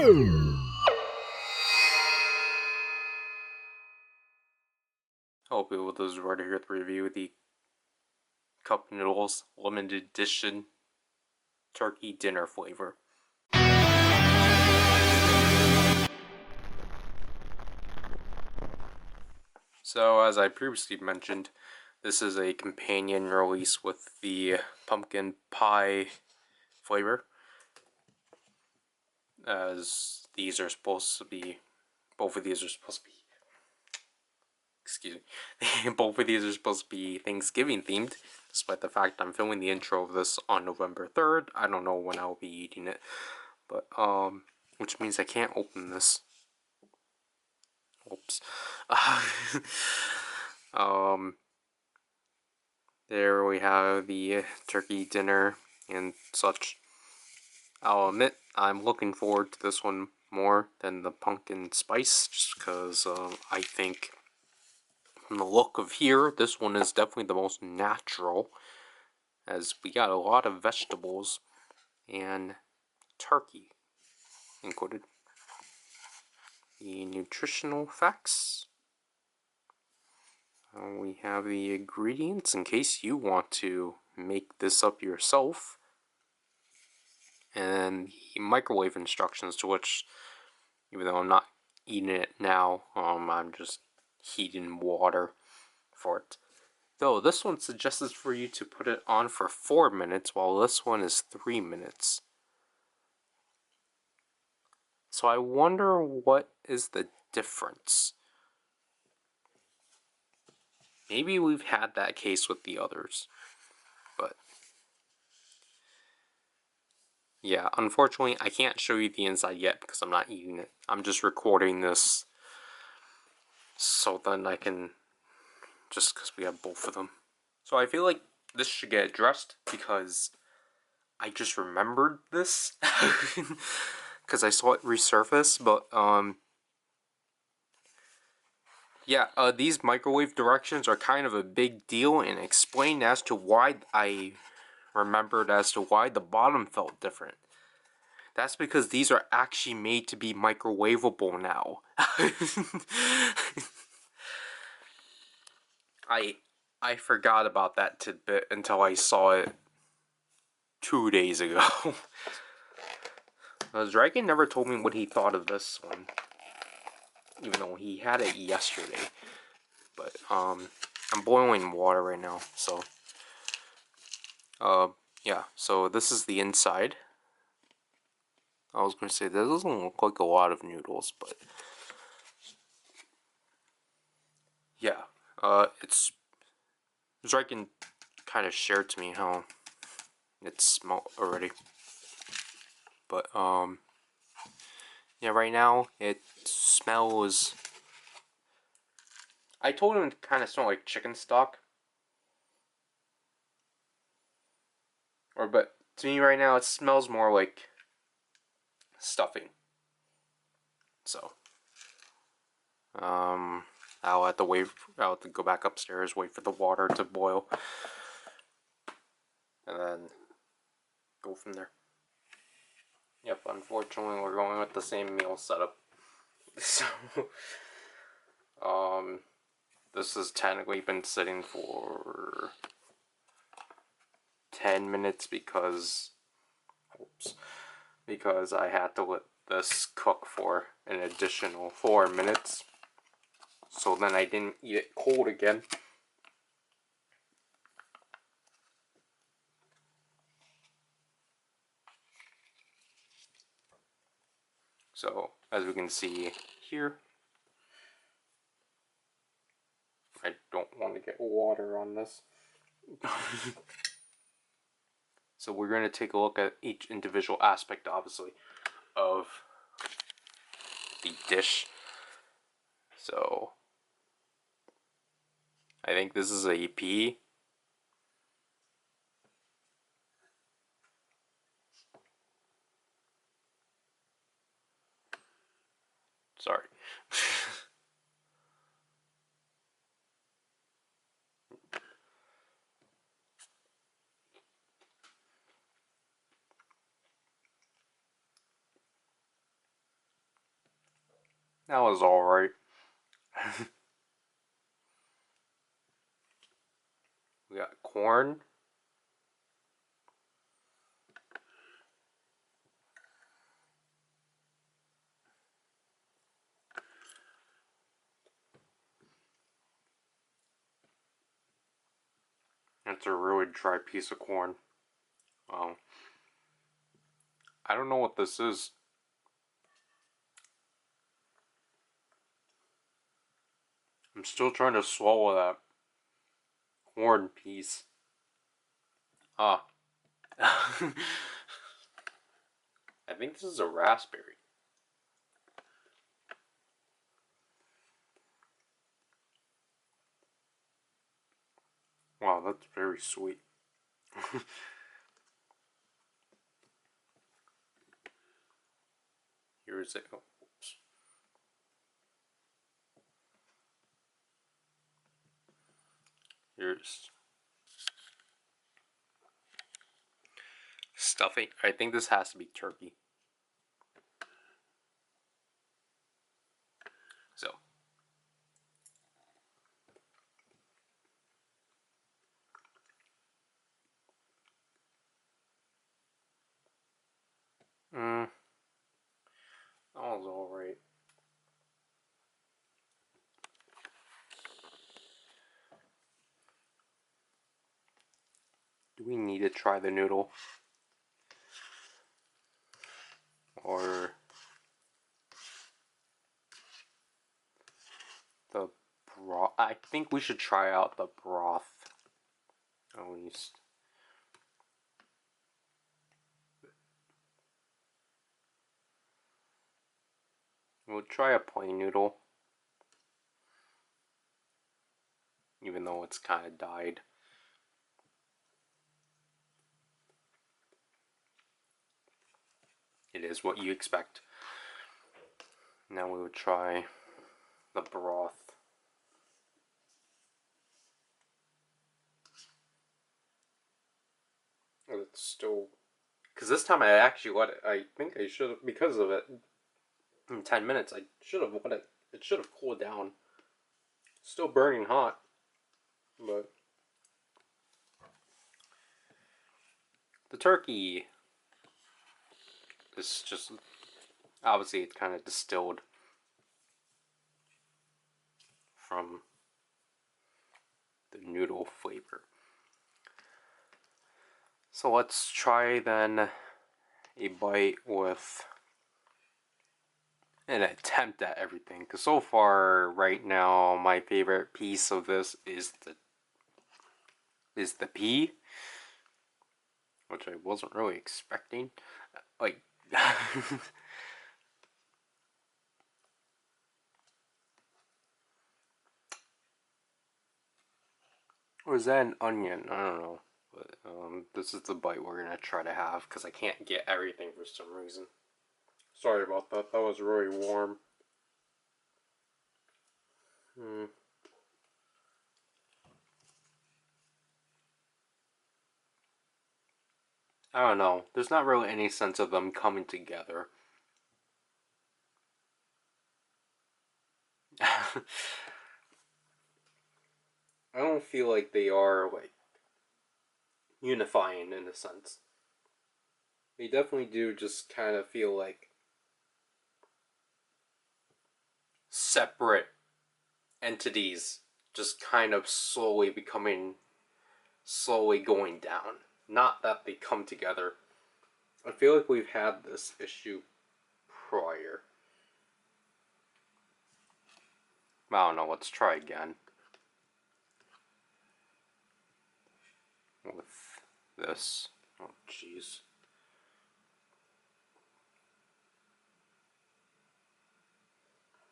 Hello people, this is Ryder here to review the Cup Noodles limited edition turkey dinner flavor. So as I previously mentioned, this is a companion release with the pumpkin pie flavor, as these are supposed to be, both of these are supposed to be, both of these are supposed to be Thanksgiving themed, despite the fact I'm filming the intro of this on November 3rd. I don't know when I'll be eating it, but, which means I can't open this. Oops. There we have the turkey dinner and such. I'll admit, I'm looking forward to this one more than the pumpkin spice, just because I think from the look of here, this one is definitely the most natural, as we got a lot of vegetables and turkey included. The nutritional facts. We have the ingredients in case you want to make this up yourself, and the microwave instructions, to which, even though I'm not eating it now, I'm just heating water for it. Though this one suggests for you to put it on for 4 minutes, while this one is 3 minutes. So I wonder what is the difference. Maybe we've had that case with the others, but yeah, unfortunately I can't show you the inside yet because I'm not eating it. I'm just recording this so then I can, just because we have both of them. So I feel like this should get addressed because I just remembered this because I saw it resurface, but yeah, these microwave directions are kind of a big deal, and explain as to why I remembered as to why the bottom felt different. That's because these are actually made to be microwavable now. I forgot about that tidbit until I saw it 2 days ago. Dragon never told me what he thought of this one, even though he had it yesterday. But I'm boiling water right now, so yeah. So this is the inside. I was gonna say this doesn't look like a lot of noodles, but yeah. It's Dragon kind of shared to me how it smelled already, but yeah. Right now it smells. I told him it kind of smelled like chicken stock. But to me right now it smells more like stuffing. So, I'll have to go back upstairs, wait for the water to boil, and then go from there. Yep, unfortunately we're going with the same meal setup. So, this has technically been sitting for 10 minutes because I had to let this cook for an additional 4 minutes. So then I didn't eat it cold again. So, as we can see here, I don't want to get water on this. So we're going to take a look at each individual aspect, obviously, of the dish. So, I think this is a pea. Sorry. That was alright. We got corn. That's a really dry piece of corn. I don't know what this is. I'm still trying to swallow that corn piece. Ah. I think this is a raspberry. Wow, that's very sweet. Here's it. Oh, oops. Here's stuffing. I think this has to be turkey. So. That was alright. Do we need to try the noodle? Or the broth? I think we should try out the broth. At least. We'll try a plain noodle. Even though it's kind of dyed. It is what you expect. Now we would try the broth. It's still... Because this time I actually let it... I think I should have... Because of it, in 10 minutes, I should have let it... It should have cooled down. Still burning hot. But... The turkey is just... Obviously, it's kind of distilled from the noodle flavor. So let's try then a bite with an attempt at everything. Because so far, right now, my favorite piece of this is the pea, which I wasn't really expecting. Like, or is that an onion? I don't know. But this is the bite we're gonna try to have because I can't get everything for some reason. Sorry about that. That was really warm. I don't know. There's not really any sense of them coming together. I don't feel like they are, like, unifying in a sense. They definitely do just kind of feel like separate entities just kind of slowly going down. Not that they come together. I feel like we've had this issue prior. I don't know, let's try again. With this. Oh, jeez.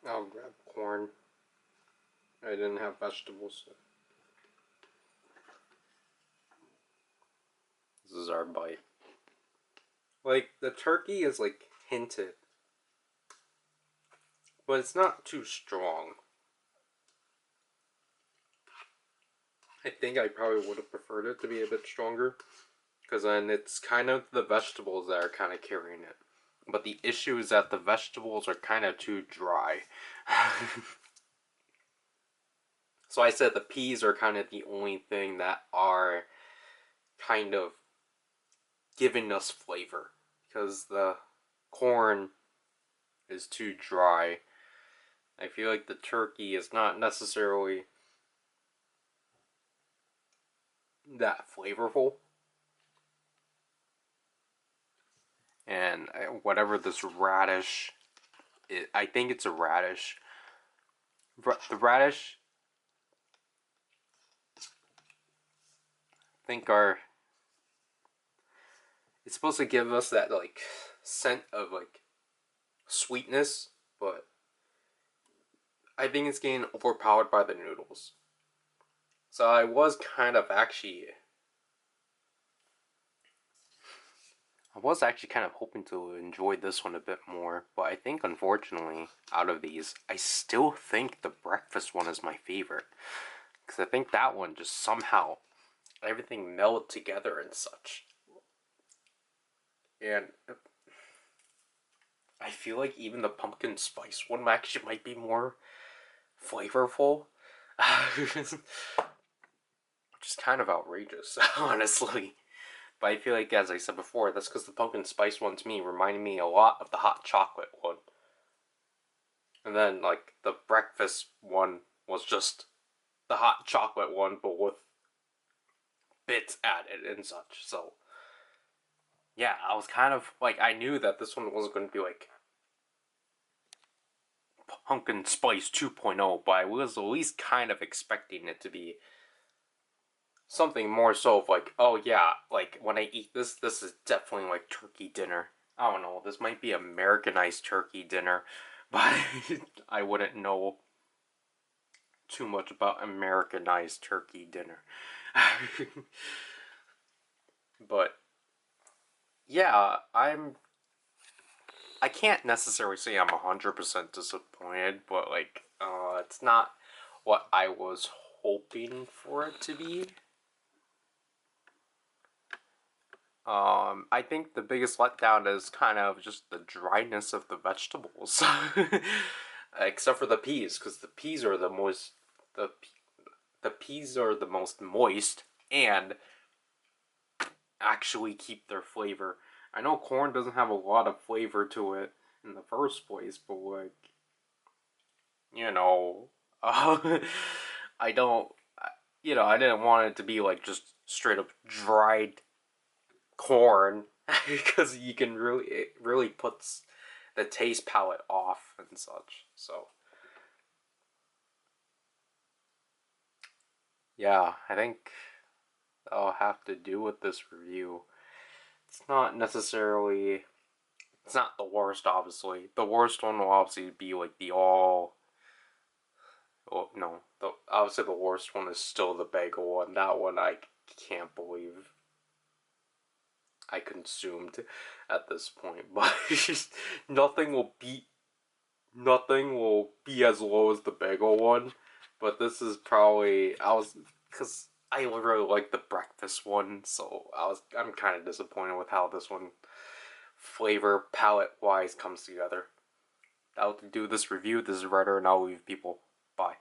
I'll grab corn. I didn't have vegetables. So. This is our bite. Like, the turkey is, like, hinted. But it's not too strong. I think I probably would have preferred it to be a bit stronger. Because then it's kind of the vegetables that are kind of carrying it. But the issue is that the vegetables are kind of too dry. So I said the peas are kind of the only thing that are kind of giving us flavor. Because the corn is too dry. I feel like the turkey is not necessarily that flavorful. And whatever this radish, I think it's a radish. The radish, I think it's supposed to give us that like scent of like sweetness, but I think it's getting overpowered by the noodles. So I was kind of actually kind of hoping to enjoy this one a bit more, but I think unfortunately, out of these, I still think the breakfast one is my favorite. Because I think that one just somehow, everything melded together and such. And I feel like even the pumpkin spice one actually might be more flavorful. Which is kind of outrageous, honestly. But I feel like, as I said before, that's because the pumpkin spice one to me reminded me a lot of the hot chocolate one. And then, like, the breakfast one was just the hot chocolate one, but with bits added and such. So, yeah, I was kind of, like, I knew that this one wasn't going to be, like, pumpkin spice 2.0, but I was at least kind of expecting it to be something more so of like, oh yeah, like when I eat this, this is definitely like turkey dinner. I don't know, this might be Americanized turkey dinner, but I wouldn't know too much about Americanized turkey dinner. But yeah, I can't necessarily say I'm 100% disappointed, but like, it's not what I was hoping for it to be. I think the biggest letdown is kind of just the dryness of the vegetables, except for the peas, because the peas are the most the peas are the most moist and actually keep their flavor. I know corn doesn't have a lot of flavor to it in the first place, but like, you know, I don't, I didn't want it to be like just straight up dried corn because you can it really puts the taste palette off and such. So yeah, I think I'll have to do with this review. It's not necessarily, it's not the worst, obviously. The worst one will obviously be like the all. Well, no, obviously the worst one is still the bagel one. That one I can't believe I consumed at this point, but nothing will beat nothing will be as low as the bagel one, but this is probably because I really like the breakfast one, so I'm kind of disappointed with how this one flavor palette wise comes together. I'll do this review. This is Ryder, and I'll leave people. Bye.